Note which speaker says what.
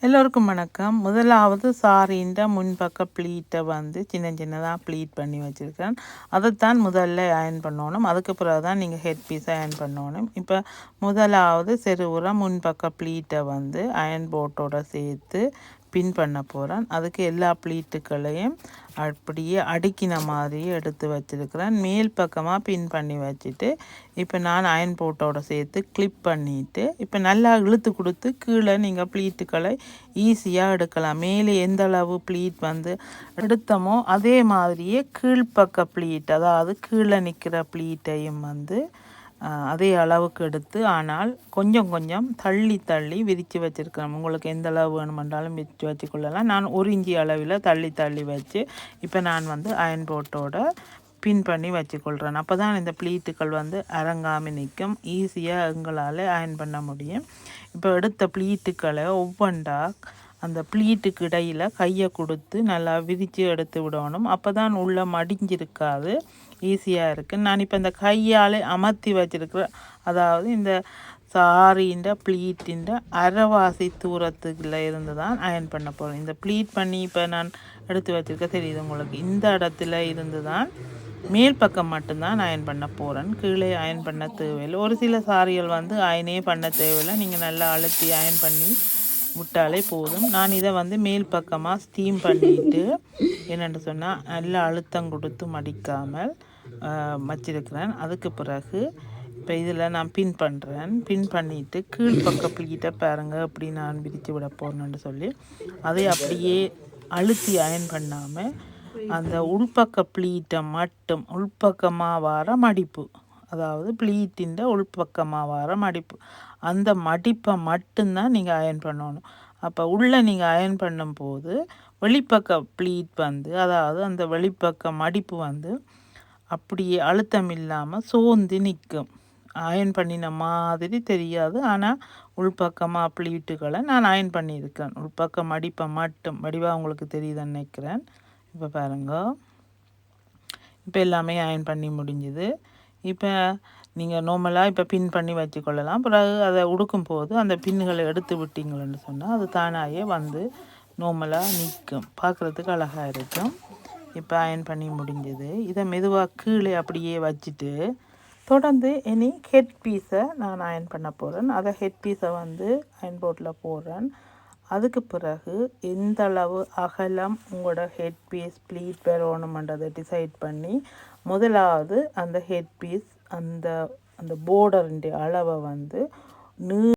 Speaker 1: எல்லோருக்கும் வணக்கம். முதலாவது சாரின்ற முன்பக்க ப்ளீட்டை வந்து சின்ன சின்னதாக ப்ளீட் பண்ணி வச்சுருக்கேன். அதைத்தான் முதல்ல அயன் பண்ணணும். அதுக்கு பிறகு தான் நீங்கள் ஹெட் பீஸை அயன் பண்ணணும். இப்போ முதலாவது செருவுற முன்பக்க ப்ளீட்டை வந்து அயன் போட்டோட சேர்த்து பின் பண்ண போகிறேன். அதுக்கு எல்லா ப்ளீட்டுகளையும் அப்படியே அடுக்கின மாதிரியே எடுத்து வச்சுருக்கிறேன். மேல் பக்கமாக பின் பண்ணி வச்சுட்டு இப்போ நான் அயன் போட்டோட சேர்த்து கிளிப் பண்ணிவிட்டு இப்போ நல்லா இழுத்து கொடுத்து கீழே நீங்கள் ப்ளீட்டுகளை ஈஸியாக எடுக்கலாம். மேலே எந்த அளவு ப்ளீட் வந்து எடுத்தோமோ அதே மாதிரியே கீழ்ப்பக்க ப்ளீட், அதாவது கீழே நிற்கிற ப்ளீட்டையும் வந்து அதே அளவுக்கு எடுத்து, ஆனால் கொஞ்சம் கொஞ்சம் தள்ளி தள்ளி விரித்து வச்சுருக்கேன். உங்களுக்கு எந்த அளவு வேணுமென்றாலும் விரித்து வச்சுக்கொள்ளலாம். நான் 1 இன்ச்சி அளவில் தள்ளி தள்ளி வச்சு இப்போ நான் வந்து அயன் போட்டோட பின் பண்ணி வச்சுக்கொள்கிறேன். அப்போ தான் இந்த ப்ளீட்டுகள் வந்து அரங்காமல் நிற்கும். ஈஸியாக எங்களால் அயன் பண்ண முடியும். இப்போ எடுத்த ப்ளீட்டுக்களை ஒவ்வொன்றா அந்த ப்ளீட்டுக்கு இடையில் கையை கொடுத்து நல்லா விரித்து எடுத்து விடணும். அப்போ தான் உள்ளே மடிஞ்சிருக்காது, ஈஸியாக இருக்குது. நான் இப்போ இந்த கையால் அமர்த்தி வச்சுருக்கிறேன். அதாவது இந்த சாரின்ற ப்ளீட்டின்ற அரைவாசி தூரத்துக்குள்ள இருந்து தான் அயன் பண்ண போகிறேன். இந்த ப்ளீட் பண்ணி இப்போ நான் எடுத்து வச்சுருக்க தெரியுது உங்களுக்கு. இந்த இடத்துல இருந்து தான் மேல் பக்கம் மட்டும்தான் அயன் பண்ண போகிறேன். கீழே அயன் பண்ண தேவையில்லை. ஒரு சில சாரிகள் வந்து அயனே பண்ண தேவையில்லை. நீங்கள் நல்லா அழுத்தி அயன் பண்ணி விட்டாலே போதும். நான் இதை வந்து மேல் பக்கமாக ஸ்டீம் பண்ணிவிட்டு என்னென்னு சொன்னால் நல்லா அழுத்தம் கொடுத்து மடிக்காமல் வச்சிருக்கிறேன். அதுக்கு பிறகு இப்போ இதில் நான் பின் பண்ணுறேன். பின் பண்ணிவிட்டு கீழ்ப்பக்க ப்ளீட்டை பாருங்கள் அப்படி நான் விரித்து விட போகிறேன்னு சொல்லி அதை அப்படியே அழுத்தி அயன் பண்ணாமல் அந்த உள்பக்க ப்ளீட்டை மட்டும் உள்பக்கமாக வர மடிப்பு, அதாவது ப்ளீட்டின் உள்பக்கமாக வர மடிப்பு, அந்த மடிப்பை மட்டும்தான் நீங்கள் அயன் பண்ணணும். அப்போ உள்ளே நீங்கள் அயன் பண்ணும்போது வெளிப்பக்க ப்ளீட் வந்து, அதாவது அந்த வெளிப்பக்க மடிப்பு வந்து அப்படியே அழுத்தம் இல்லாமல் சோர்ந்து நிற்கும். அயன் பண்ணின மாதிரி தெரியாது. ஆனால் உள்பக்கமாக ப்ளீட்டுகளை நான் அயன் பண்ணியிருக்கேன். உள்பக்க மடிப்பை மட்டும் வடிவாக உங்களுக்கு தெரியுதுன்னு நினைக்கிறேன். இப்போ பாருங்க, இப்போ எல்லாமே அயன் பண்ணி முடிஞ்சுது. இப்போ நீங்கள் நார்மலாக இப்போ பின் பண்ணி வச்சுக்கொள்ளலாம். பிறகு அதை உடுக்கும் போது அந்த பின்னுகளை எடுத்து விட்டீங்களன்னு சொன்னால் அது தானாகவே வந்து நார்மலாக நிற்கும், பார்க்குறதுக்கு அழகாக இருக்கும். இப்போ அயன் பண்ணி முடிஞ்சது. இதை மெதுவாக கீழே அப்படியே வச்சுட்டு தொடர்ந்து இனி ஹெட் பீஸை நான் அயன் பண்ண போகிறேன். அதை ஹெட் பீஸை வந்து அயன் போர்ட்டில் போடுறேன். அதுக்கு பிறகு எந்த அளவு அகலம் உங்களோட ஹெட் பீஸ் ப்ளீட் பெறணுமென்றதை டிசைட் பண்ணி முதலாவது அந்த ஹெட் பீஸ் அந்த அந்த போர்டருடைய அளவை வந்து